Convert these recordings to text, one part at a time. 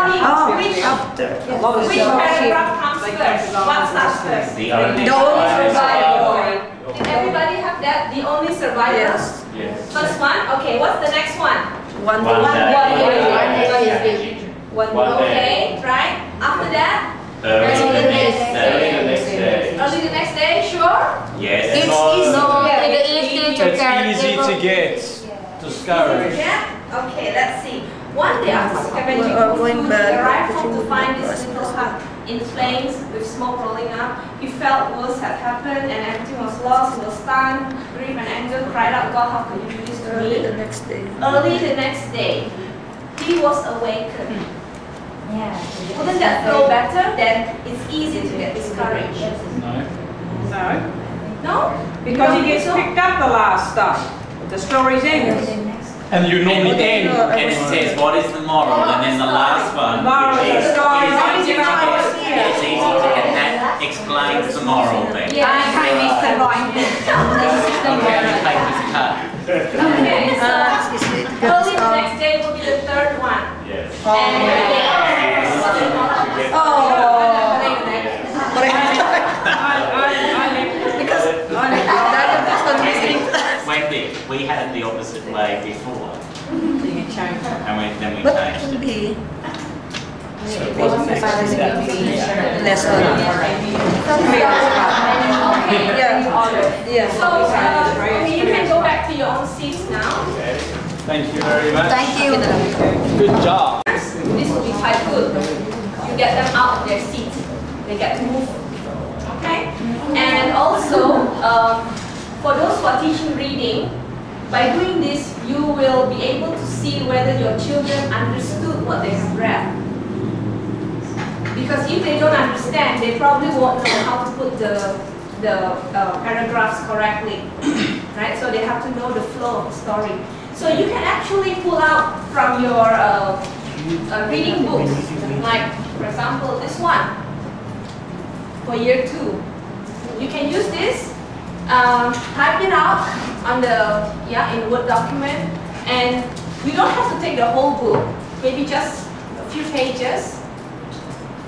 Which after. which paragraph comes first? What starts first? The only survivor. Did everybody have that? The only survivor? Yes. Yes. First one? Okay, what's the next one? One One day. One One day. Okay, right? After that? Early the next day. Early the next day, sure? Yes. It's easy to get to scavenge. Yeah? Okay, let's see. One day after scavenging for going food, he back, arrived home to fishing find with this the little hut in flames with smoke rolling up. He felt worse had happened and everything was lost. He was stunned, grief and anger, cried out, God, how could you do this to Early the me? next day. Early the next day, he was awakened. Yeah. Wouldn't that feel better? Then it's easy to get discouraged. No. No, No? because You he gets don't think picked up the last stuff. The story's ended. And you normally end. And it says, what is the moral? And then the last one, Moral which of the is story is easy to not get. here. It's easy to get. That explains the moral thing. Yeah. Okay, the paper's cut. Okay, so It's easy to get early the started. next day will be the third one. Yes. Because that was the missing. Wendy, we had it the opposite way before. And then we But it changed can it. be Less less early. Yeah. So you can go back to your own seats now. Thank you very much. Thank you. Good job. This will be quite good. You get them out of their seats. They get to move. Okay? And also, for those who are teaching reading, by doing this, you will be able to see whether your children understood what they have read. Because if they don't understand, they probably won't know how to put the paragraphs correctly. Right? So they have to know the flow of the story. So you can actually pull out from your reading books, like for example this one for year 2. You can use this, type it out on the in Word document, and you don't have to take the whole book, maybe just a few pages,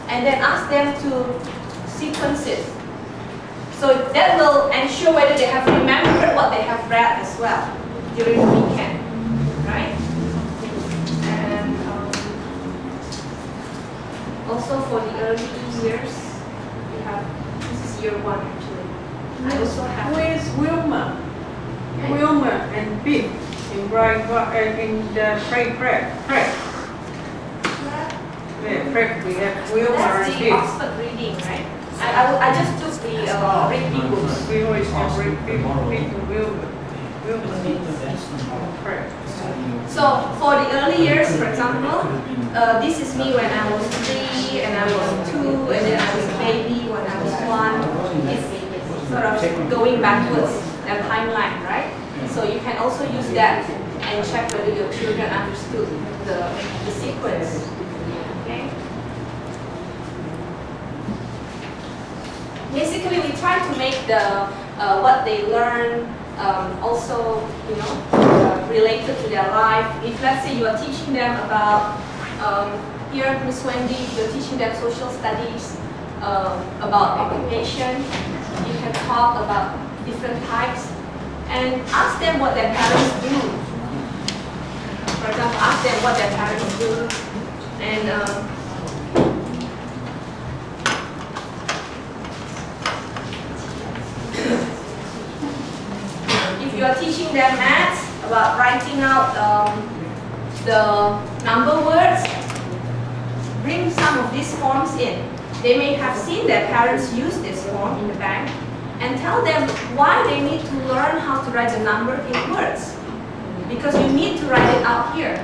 and then ask them to sequence it. So that will ensure whether they have remembered what they have read as well during the weekend, right? And also for the early years, you have, this is year 1 actually. I also have. Where's Wilma? Wilma and Biff in the prep. Yeah, prep, we have Wilma That's and the Biff. Oxford reading, right? I just took the reading books. We always have Biff and Wilma. Wilma and prep. So for the early years, for example, this is me when I was 3 and I was 2 and then I was a baby when I was 1. It's sort of going backwards, a timeline, right? So you can also use that and check whether your children understood the sequence. Okay. Basically, we try to make the what they learn also, related to their life. If let's say you are teaching them about here, Miss Wendy, you're teaching them social studies about occupation. You can talk about different types and ask them what their parents do. For example, ask them what their parents do, and if you are teaching them maths, about writing out the number words, bring some of these forms in. They may have seen their parents use this form in the bank, and tell them why they need to learn how to write the number in words. Because you need to write it out here.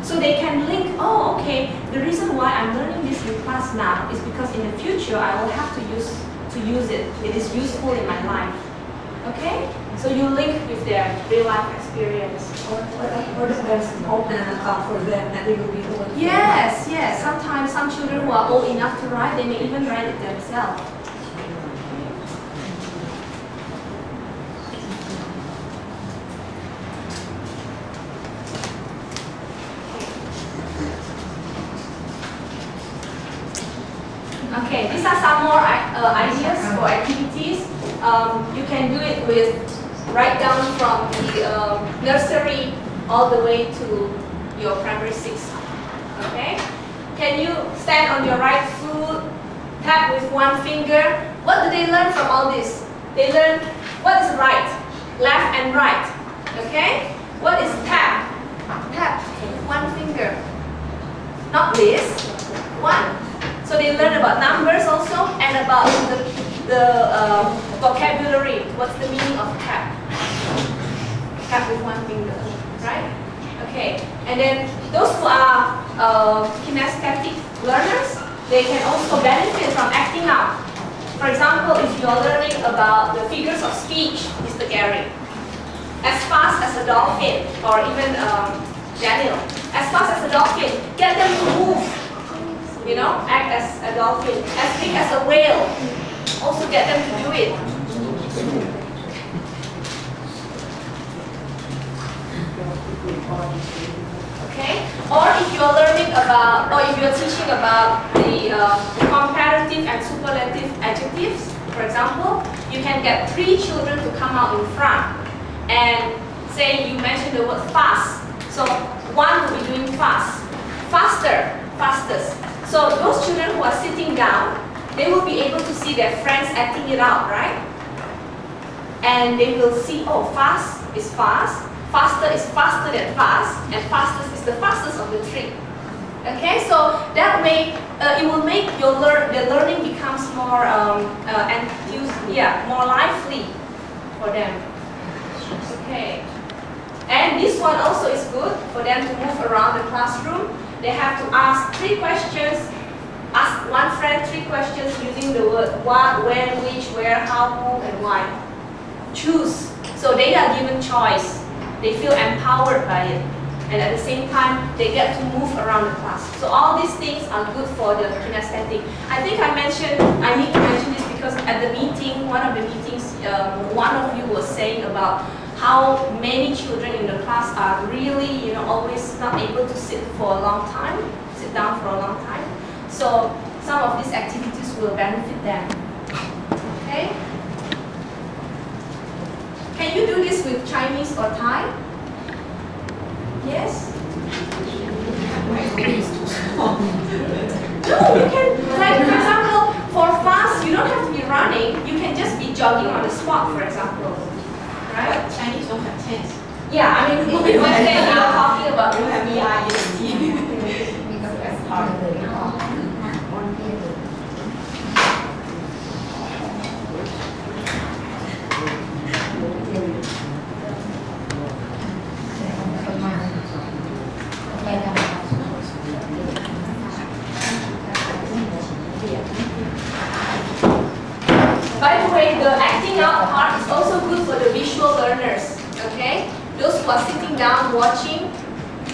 So they can link, oh, okay, the reason why I'm learning this in class now is because in the future I will have to use it. It is useful in my life. Okay? So you link with their real life experience. Or the person open an account for them and they will be the one. Yes, yes. Sometimes some children who are old enough to write, they may even write it themselves. Okay, these are some more ideas for activities. You can do it with right down from the nursery all the way to your primary 6. Okay? Can you stand on your right foot, tap with one finger? What do they learn from all this? They learn what is right, left and right. Okay? What is tap? Tap with one finger. Not this, one. So they learn about numbers also and about the vocabulary. What's the meaning of tap? Tap with one finger, right? Okay. And then those who are kinesthetic learners, they can also benefit from acting out. For example, if you're learning about the figures of speech, Mr. Gary, as fast as a dolphin, or even Daniel, as fast as a dolphin, get them to move. You know, act as a dolphin, as big as a whale. Also get them to do it. Okay? Or if you're learning about, or if you're teaching about the comparative and superlative adjectives, for example, you can get 3 children to come out in front and say you mention the word fast. So one will be doing fast, faster, fastest. So those children who are sitting down, they will be able to see their friends acting it out, right? And they will see, oh, fast is fast, faster is faster than fast, and fastest is the fastest of the 3. Okay, so that way it will make your the learning becomes more more lively for them. Okay, and this one also is good for them to move around the classroom. They have to ask 3 questions. Ask one friend 3 questions using the word what, when, which, where, how, who, and why. Choose. So they are given choice. They feel empowered by it. And at the same time, they get to move around the class. So all these things are good for the kinesthetic. I think I need to mention this because at the meeting, one of the meetings, one of you was saying about how many children in the class are really, always not able to sit for a long time, sit down for a long time. So some of these activities will benefit them. Okay? Can you do this with Chinese or Thai? Yes? No, you can, like for example, for fast, you don't have to be running. You can just be jogging on the spot, for example. Right? Chinese don't have tense. Yeah, I mean, let's say you're talking about you have By the way, the acting out part is also good for the visual learners, okay? Those who are sitting down watching,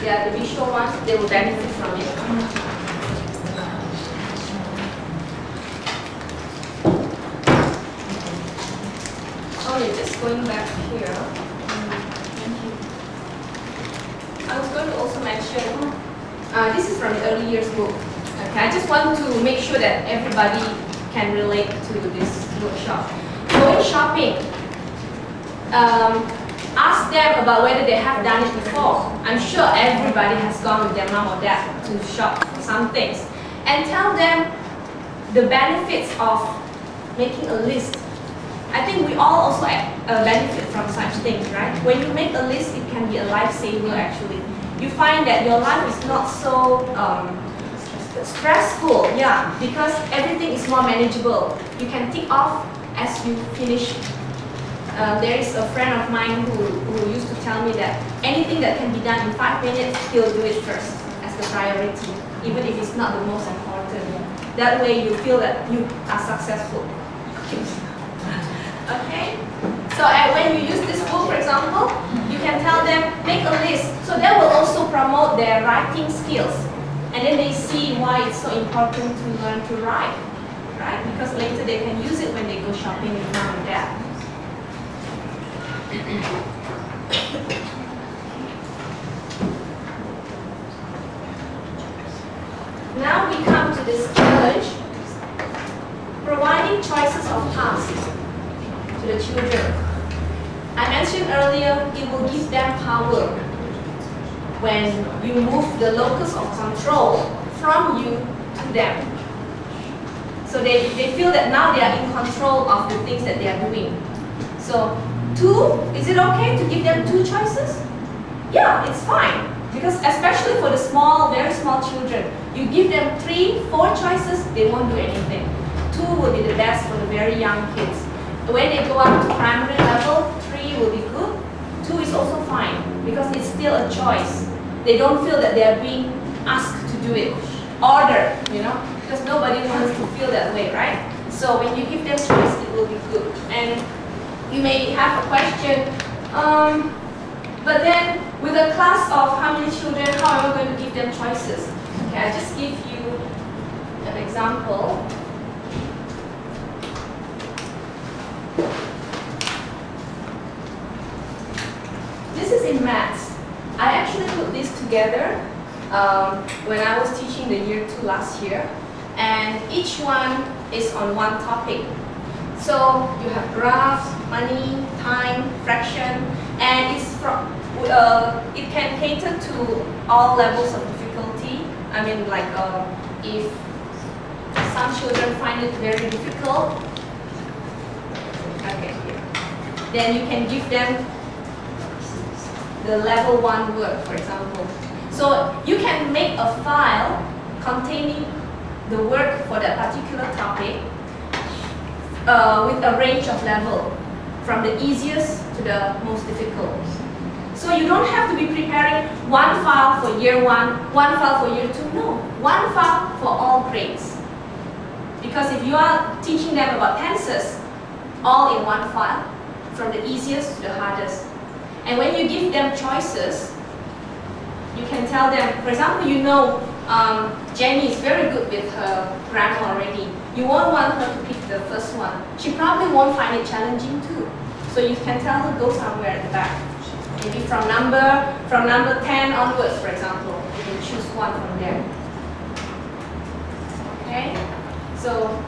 the visual ones, they will benefit from it. Okay, just going back here. I was going to also mention, this is from the early years book. Okay, I just want to make sure that everybody can relate to this workshop. Going shopping, ask them about whether they have done it before. I'm sure everybody has gone with their mom or dad to shop for some things. And tell them the benefits of making a list. I think we all also benefit from such things, right? When you make a list, it can be a lifesaver actually. You find that your life is not so stressful, yeah, because everything is more manageable. You can tick off as you finish. There is a friend of mine who used to tell me that anything that can be done in 5 minutes, he'll do it first as the priority, even if it's not the most important. That way you feel that you are successful. Okay? So when you use this book, for example, you can tell them, make a list. So that will also promote their writing skills. And then they see why it's so important to learn to write, right? Because later they can use it when they go shopping with mom and dad. Now we come to this challenge. assigning choices of tasks to the children. I mentioned earlier, it will give them power when you move the locus of control from you to them. So they feel that now they are in control of the things that they are doing. So 2, is it okay to give them 2 choices? Yeah, it's fine. Because especially for the small, very small children, you give them 3, 4 choices, they won't do anything. 2 will be the best for the very young kids. When they go up to primary level, 3 will be good. 2 is also fine because it's still a choice. They don't feel that they are being asked to do it. Order, you know, because nobody wants to feel that way, right? So when you give them choice, it will be good. And you may have a question, but then with a class of how many children, how am I going to give them choices? Okay, I'll just give you an example. This is in maths. I actually put this together when I was teaching the year 2 last year, and each one is on one topic. So you have graphs, money, time, fraction, and it's from it can cater to all levels of difficulty. I mean, like if some children find it very difficult, okay, then you can give them the level 1 work, for example. So you can make a file containing the work for that particular topic with a range of level, from the easiest to the most difficult. So you don't have to be preparing one file for year 1, one file for year 2, no. One file for all grades. Because if you are teaching them about tenses, all in one file, from the easiest to the hardest. And when you give them choices, you can tell them, for example, you know Jenny is very good with her grammar already. You won't want her to pick the first one. She probably won't find it challenging too. So you can tell her go somewhere at the back. Maybe from number 10 onwards, for example. You can choose one from there. Okay? So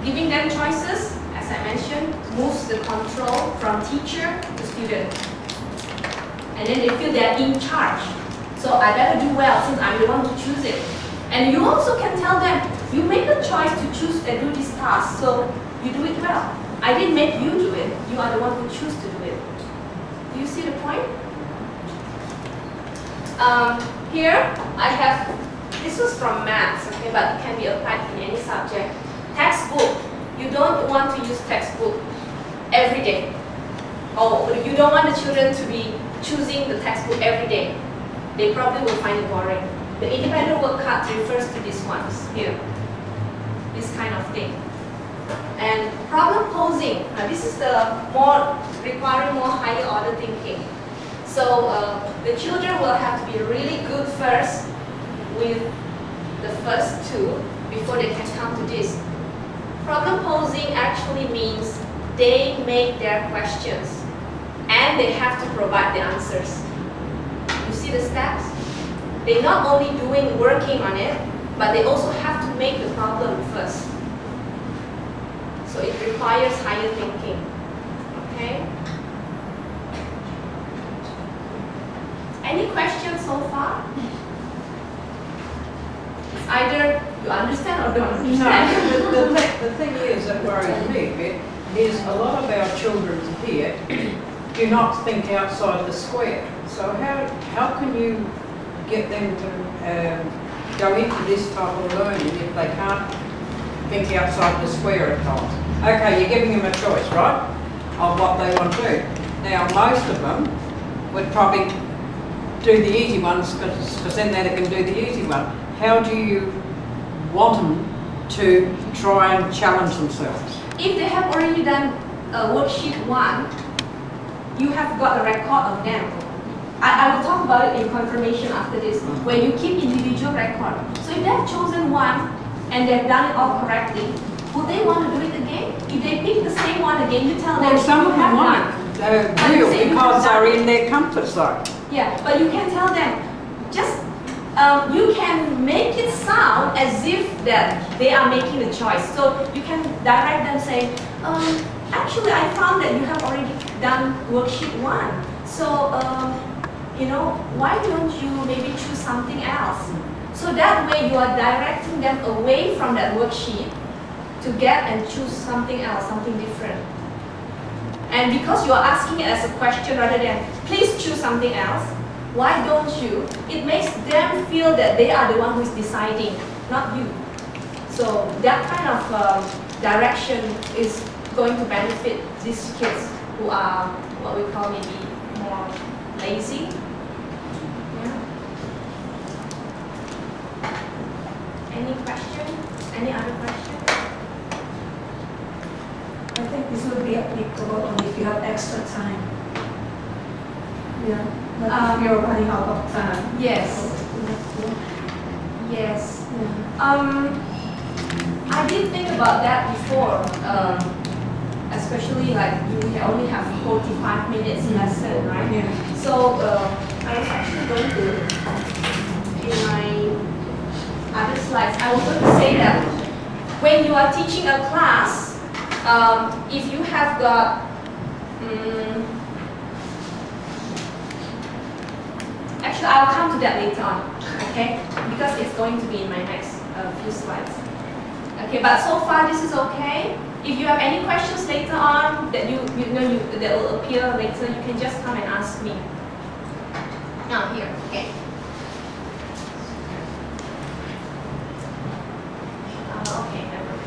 giving them choices, as I mentioned, moves the control from teacher to student. And then they feel they are in charge. So I better do well since I'm the one to choose it. And you also can tell them, you make a choice to choose and do this task, so you do it well. I didn't make you do it, you are the one who choose to do it. Do you see the point? Here I have, this was from maths, okay, but it can be applied in any subject. Textbook, you don't want to use textbook every day. Or you don't want the children to be choosing the textbook every day. They probably will find it boring. The independent work card refers to these ones here. This kind of thing. And problem posing, this is the requiring more higher order thinking. So the children will have to be really good first with the first 2 before they can come to this. Problem posing actually means they make their questions and they have to provide the answers. You see the steps? They're not only working on it, but they also have to make the problem first. So it requires higher thinking. Okay? Any questions so far? It's either you understand or don't understand. No, the thing is that worries me a bit is a lot of our children here do not think outside the square. So how can you get them to go into this type of learning if they can't think outside the square at times? Okay, you're giving them a choice, right, of what they want to do. Now, most of them would probably do the easy ones because then they can do the easy one. How do you want them to try and challenge themselves? If they have already done worksheet 1, you have got a record of them. I will talk about it in confirmation after this, where you keep individual record. So if they have chosen one and they've done it all correctly, would they want to do it again? If they pick the same one again, you tell them Well, some of them won't. Real because they're in their comfort zone. Yeah, but you can tell them, just you can make it sound as if that they are making the choice. So you can direct them, say, actually I found that you have already done worksheet 1. So, you know, why don't you maybe choose something else? So that way you are directing them away from that worksheet to get and choose something else, something different. And because you are asking it as a question rather than, please choose something else, why don't you? It makes them feel that they are the one who is deciding, not you. So that kind of direction is going to benefit these kids who are what we call maybe more lazy. Yeah. Any question? Any other question? I think this will be applicable only if you have extra time. Yeah, but if you're running out of time. Yes. Yes. I did think about that before, especially like you only have 45 minutes lesson, right? Yeah. So I was actually going to, in my other slides, I was going to say that when you are teaching a class, if you have got actually, I'll come to that later on, okay? Because it's going to be in my next few slides. Okay, but so far this is okay. If you have any questions later on that that will appear later, you can just come and ask me. Now here, okay. Okay, never mind.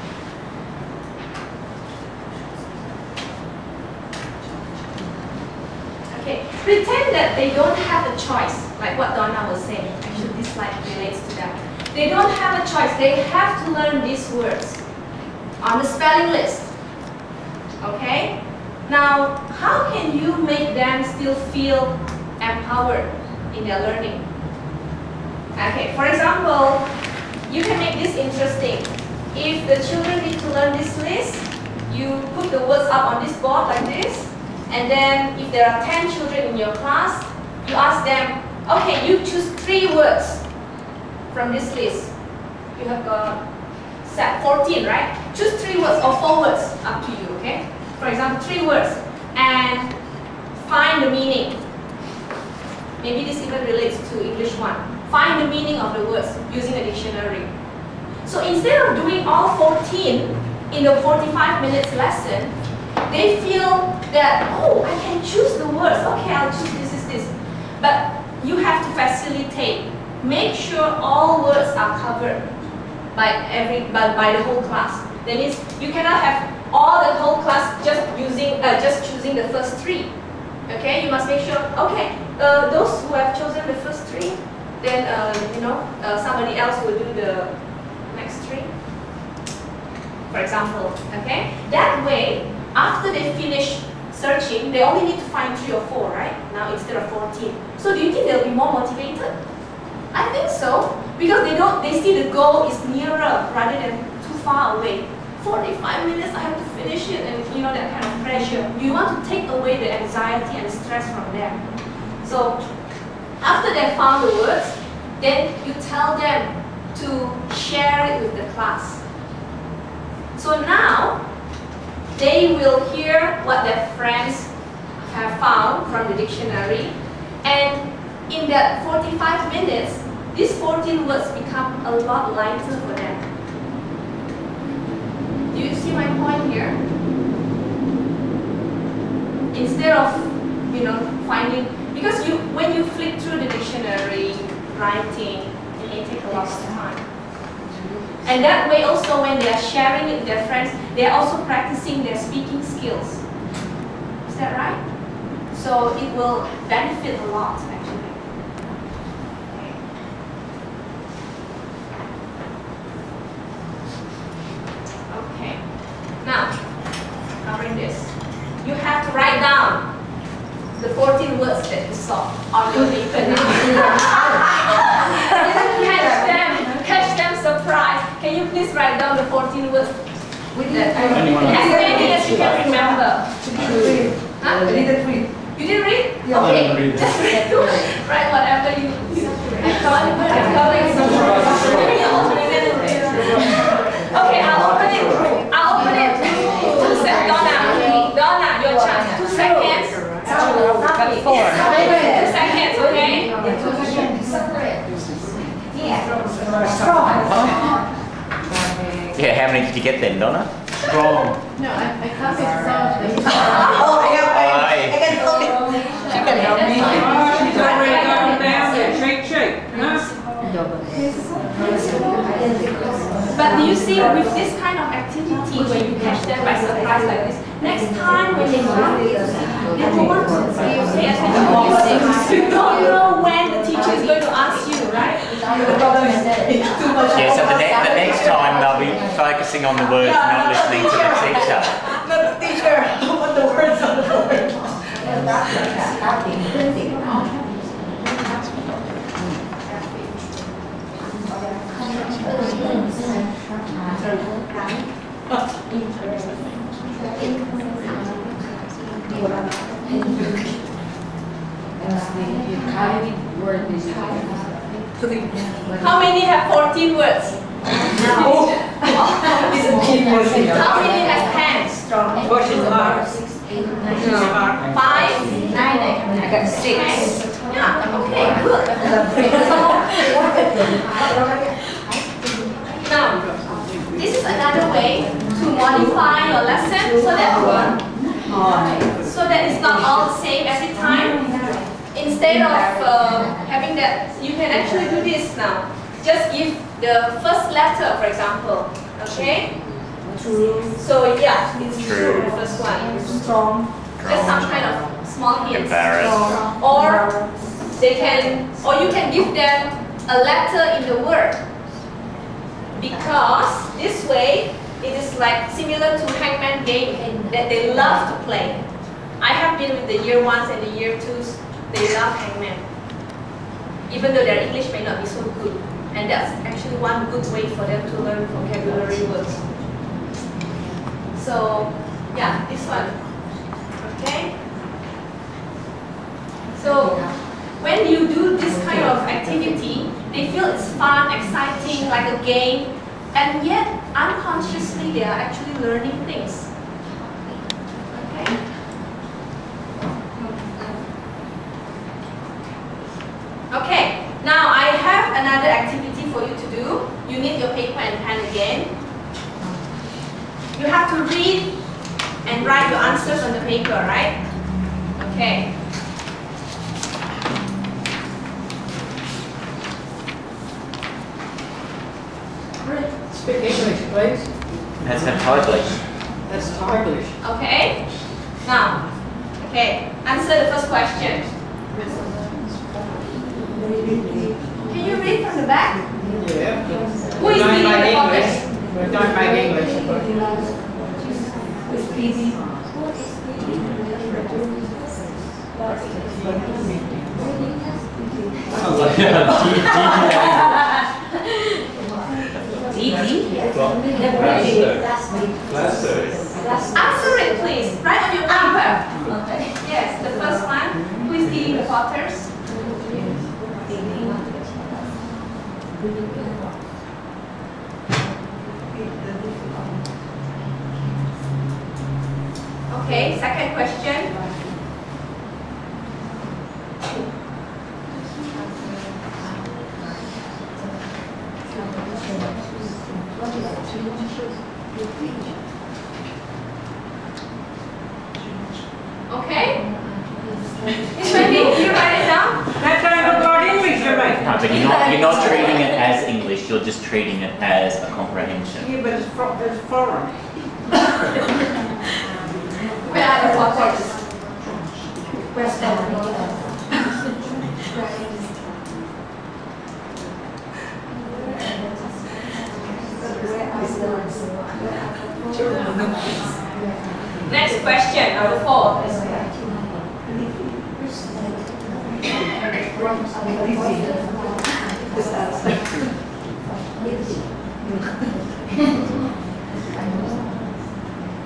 Okay, pretend that they don't have a choice, like what Donna was saying. Actually, this slide relates to that. They don't have a choice. They have to learn these words on the spelling list. Okay? Now, how can you make them still feel empowered in their learning? Okay, for example, you can make this interesting. If the children need to learn this list, you put the words up on this board like this. And then if there are 10 children in your class, you ask them, okay, you choose 3 words from this list. You have got set 14, right? Choose 3 words or 4 words, up to you, okay? For example, 3 words and find the meaning. Maybe this even relates to English 1. Find the meaning of the words using a dictionary. So instead of doing all 14 in the 45 minutes lesson, they feel that, oh, I can choose the words. Okay, I'll choose this. But you have to facilitate. Make sure all words are covered by the whole class. That means you cannot have all the whole class just choosing the first 3. Okay, you must make sure. Okay, those who have chosen the first 3, then somebody else will do the next 3. For example, okay. That way, after they finish searching, they only need to find 3 or 4, right? Now instead of 14. So do you think they'll be more motivated? I think so, because they see the goal is nearer rather than too far away. 45 minutes, I have to finish it, and that kind of pressure. You want to take away the anxiety and stress from them. So after they found the words, then you tell them to share it with the class. So now they will hear what their friends have found from the dictionary, and in that 45 minutes, these 14 words become a lot lighter for them. Do you see my point here? Instead of, finding, because when you flip through the dictionary, writing, it may take a lot of time. And that way also when they are sharing it with their friends, they are also practicing their speaking skills. Is that right? So it will benefit a lot actually. Okay. Now, covering this. You have to write down the 14 words that you saw on your paper now. Catch them surprised. Can you please write down the 14 words with that? As many as you can remember. Huh? I didn't read. You didn't read? Yeah. Okay. I didn't read. Just read. Write whatever you. Maybe you alternate Yeah, how many did you get then, Donna? Strong. No, I can't be solved. Oh, I Aye. can help you. She can help me. Oh, she's already going down there, cheek. Huh? But do you see, with this kind of activity, when you catch them by surprise like this, next time when they come, they will want to pay attention because you don't know when the teacher is going to ask you, right? The problem is that it's too much. Yeah, so the next time they'll be focusing on the words, not listening to the teacher. Not the teacher. I want the words on the board. How many have 14 words? How many have 10? Question mark. 5? 9? I got 6. Yeah, okay, good. Now, this is another way to modify your lesson so that it's not all the same every time. Instead of having that, you can actually do this now. Just give the first letter, for example. Okay? True. So yeah, it's True. true, the first one. Strong. Just some kind of small hints. Embarrassed. Or you can give them a letter in the word. Because this way, it is like similar to hangman game that they love to play. I have been with the year 1s and the year 2s, they love hangman. Even though their English may not be so good. And that's actually one good way for them to learn vocabulary words. So, yeah, this one. Okay? So, when you do this kind of activity, they feel it's fun, exciting, like a game, and yet unconsciously they are actually learning things. Okay? Okay, now I have another activity for you to do. You need your paper and pen again. You have to read and write your answers on the paper, right? Okay. Speak English, please. That's how Thailand. That's Thaiglish. Okay. Now, okay, answer the first question. Can you read from the back? Yeah. Who is reading the English. focus? We don't make English. With Phoebe. Sounds like Answer it, please. Write on your paper. Okay. Yes, the first one. Who is reading the photos? Okay, second question. Okay? It's ready? You write it down? That don't look like English to me. No, but you're not treating it as English, you're just treating it as a comprehension. Yeah, but it's foreign. Where are the photos? Where's that? Next question, number 4.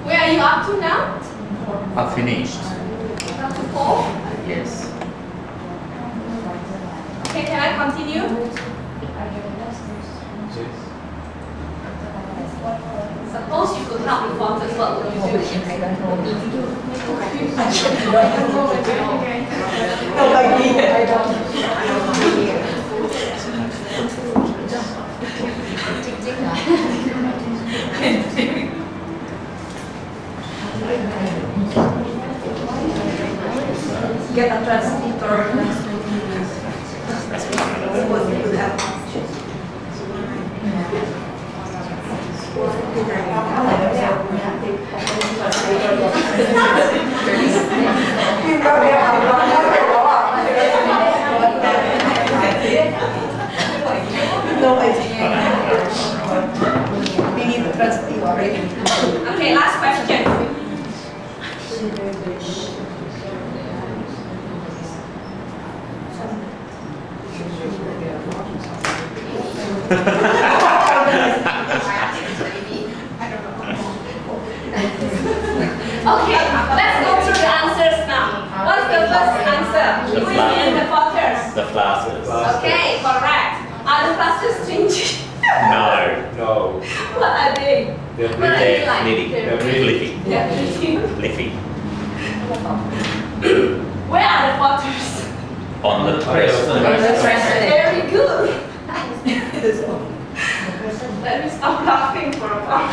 Where are you up to now? I've finished. Up to 4? Yes. Okay, can I continue? Suppose you could help the photos, what would you do? No, like me, I don't. Get a translator. No idea. We need to translate already. Okay, last question. Okay, let's go through the answers now. What's the first answer? The Who is in the fathers? The flasters. Okay, correct. Are the flasters stringy? No. No. What are they? They're What are they like? Liddy. They're Liffy. They're pretty. Liffy. Where are the fathers? On the Preston. Very good. Let me stop laughing for a while.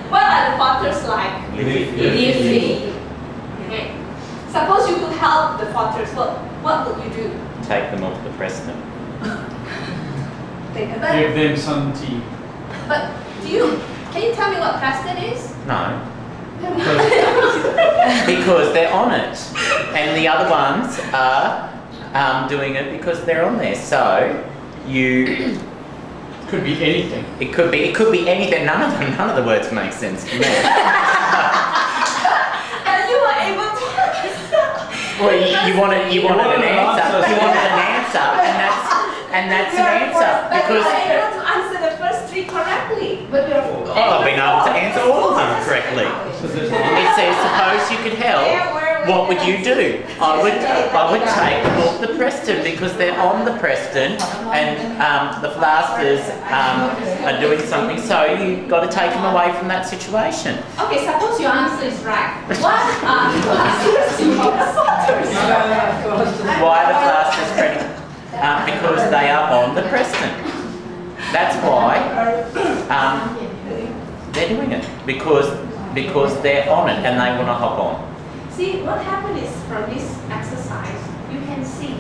What are the fathers like? Liffy. Okay. Suppose you could help the fathers. What would you do? Take them off the Preston. Take a Give them some tea. But can you tell me what Preston is? No. Because they're on it. And the other ones are doing it because they're on there. So you Could be anything. it could be anything. None of the words make sense to me. And you were able to. Well, you wanted an answer. You wanted an answer, and that's an answer But you because were able to answer the first three correctly. I've been able to answer all of them correctly. It says, suppose you could help, what would you do? I would take them off the Preston because they're on the Preston and the flasters are doing something, so you've got to take them away from that situation. Okay, suppose your answer is right. What are the flasters in the fathers? Why are the flasters spreading? Because they are on the Preston. That's why they're doing it, because they're on it and they want to hop on. See, what happened is from this exercise, you can see,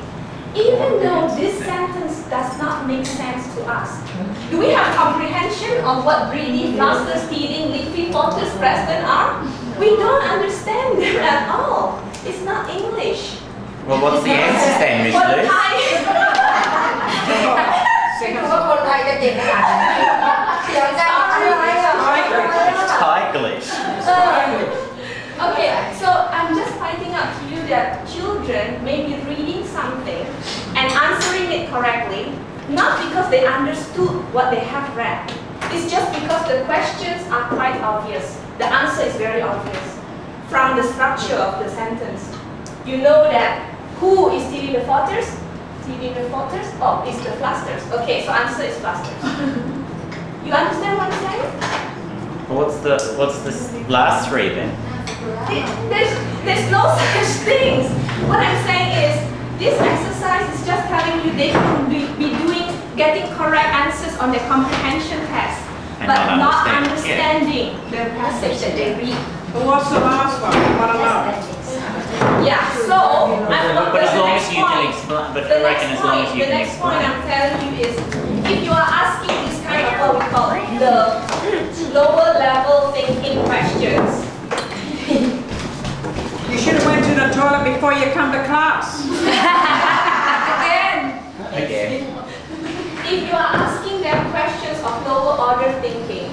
even though this sentence does not make sense to us, do we have comprehension of what breeding, flasters, feeding, leafy, fathers, Preston are? We don't understand them at all. It's not English. Well, what's the answer then, Miss For Liz? Thai. ว่าคนไทยจะเก่งขนาดไหนเสียงดังอะไรอ่ะ It's Thai-glish. Okay, so I'm just pointing out to you that children may be reading something and answering it correctly, not because they understood what they have read. It's just because the questions are quite obvious. The answer is very obvious from the structure of the sentence. You know that who is feeding the fathers? Feeding the fathers? Oh, it's the flasters. Okay, so answer is flasters. You understand what I'm saying? What's the last three then? There's no such things. What I'm saying is, this exercise is just telling you they can be getting correct answers on the comprehension test, And but not not understanding, understanding the passage that they read. But what's the last one? I want to know. Yeah, so But as long as you can explain, but I reckon as long as you the can next point explain. I'm telling you is, if you are asking this kind of what we call the lower level thinking questions, You should have went to the toilet before you come to class. again, Again. if you are asking them questions of lower order thinking,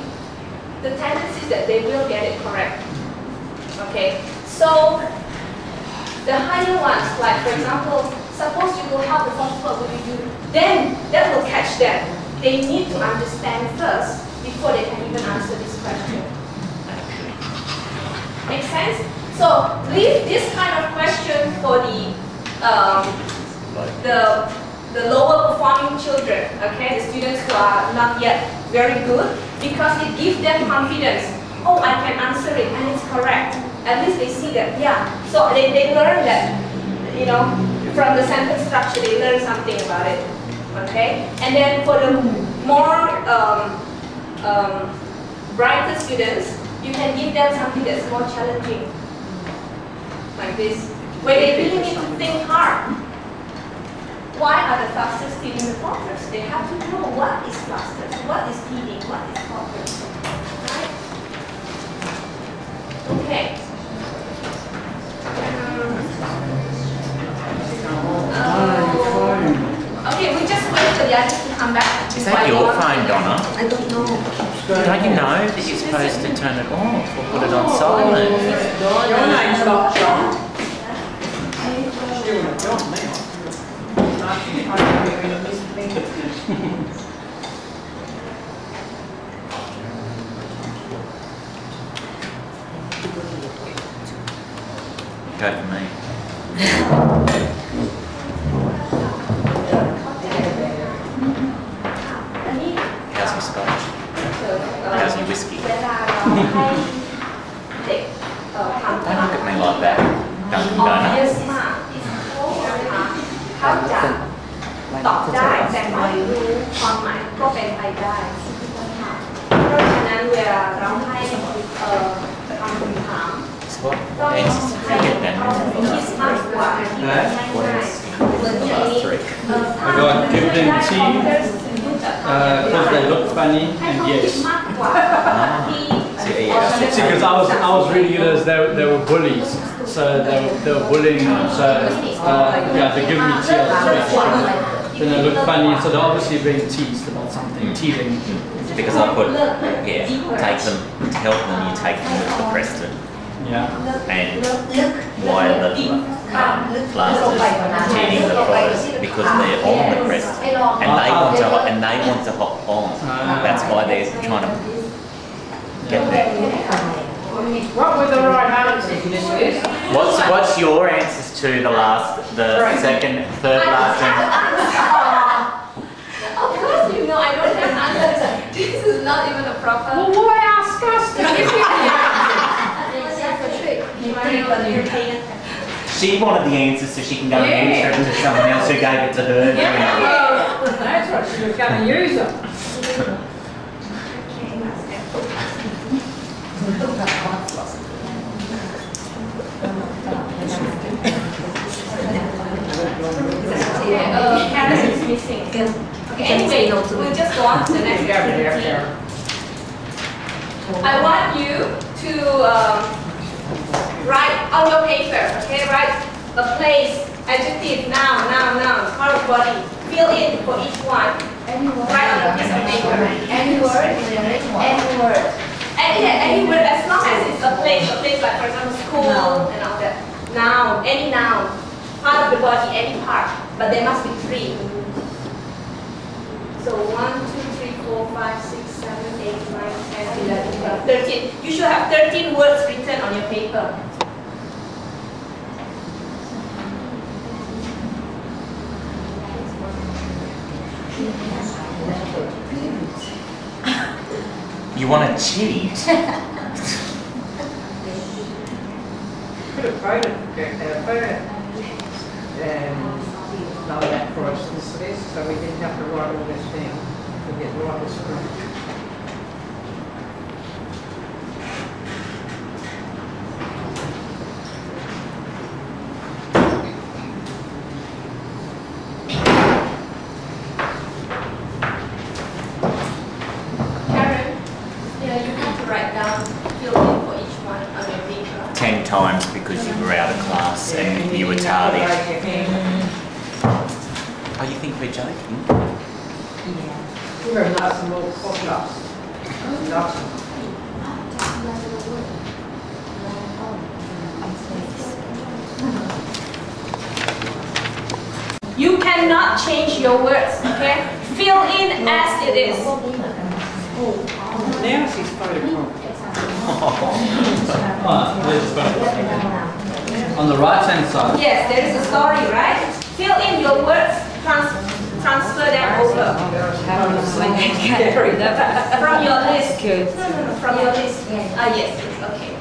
the tendency is that they will get it correct. Okay, so the higher ones, like for example, suppose you go help the first, what would you do? Then that will catch them. They need to understand first before they can even answer this question. Make sense? So leave this kind of question for the lower performing children, okay, the students who are not yet very good, because it gives them confidence. Oh, I can answer it and it's correct. At least they see that, yeah. So they learn that, you know, from the sentence structure, they learn something about it, okay? And then for the more brighter students, you can give them something that's more challenging, like this, where they really need to think hard. Why are the clusters feeding the focus? They have to know what is clusters, what is feeding, what is focus. Right? Okay. Okay, we just wait for the others to come back. Is that your phone, Donna? I don't know. Don't you know that you're supposed to turn it off or put it on silent? Your name's not John. Still not John now. Go for me. How's your scotch? How's your whiskey? Don't look at me like that, Dunkin' Donut. เขาจะตอบได้แต่ไม่รู้ความหมายก็เป็นไปได้เพราะฉะนั้นเวลาเราให้คำถาม What ต้อง answers ให้ to get then? คิดมากกว่าที่ง่ายๆเหมือนอย่างนี้ I got give them tea because they look funny ให้ and เขาคิด yes. มากกว่าที่ See, because I was reading it as they were bullies, so they were bullying them. So yeah, they give me tea. Then they look funny, so they're obviously being teased about something, teething. Because I put, yeah, take them, to help them, you take them with the Preston. Yeah. And why are the classes teaching the pros? Because they're on the Preston. And they want to hop on. That's why they're trying to get there. What were the right answers, Miss? What's your answers to the second, third last answer? Of course you know I don't have answers. This is not even a proper. Well, why ask us to give you the She wanted the answers so she can go and answer it to someone else who gave it to her. That's what she was going to use them. Karen is missing. Okay, anyway, we'll just go on to the next activity. I want you to write on your paper, okay? Write a place, adjective, noun, part of body. Fill in for each one. Write on a piece of paper. Any word? Any word. Any word, as long as it's a place like for example school and all that. Noun, any noun. Part of the body, any part. But there must be 3. So 1, 2, 3, 4, 5, 6, 7, 8, 9, 10, 11, 12, 13. You should have 13 words written on your paper. You want to cheat? Could have voted know that for us this, so we didn't have to write all this down to get right this through. Karen, yeah, you have to write down, fill in for each one on your paper. 10 times because you were out of class and you were tardy. Oh, you think we're joking? We're lots and more podcasts. Lots. You cannot change your words, okay? Fill in as it is. Now she's photographed. On the right hand side. Yes, there is a story, right? Fill in your words, transfer them over. From your list. No, from your list. Yes, okay.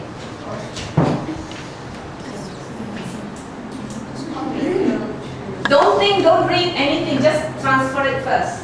Don't think, don't read anything, just transfer it first.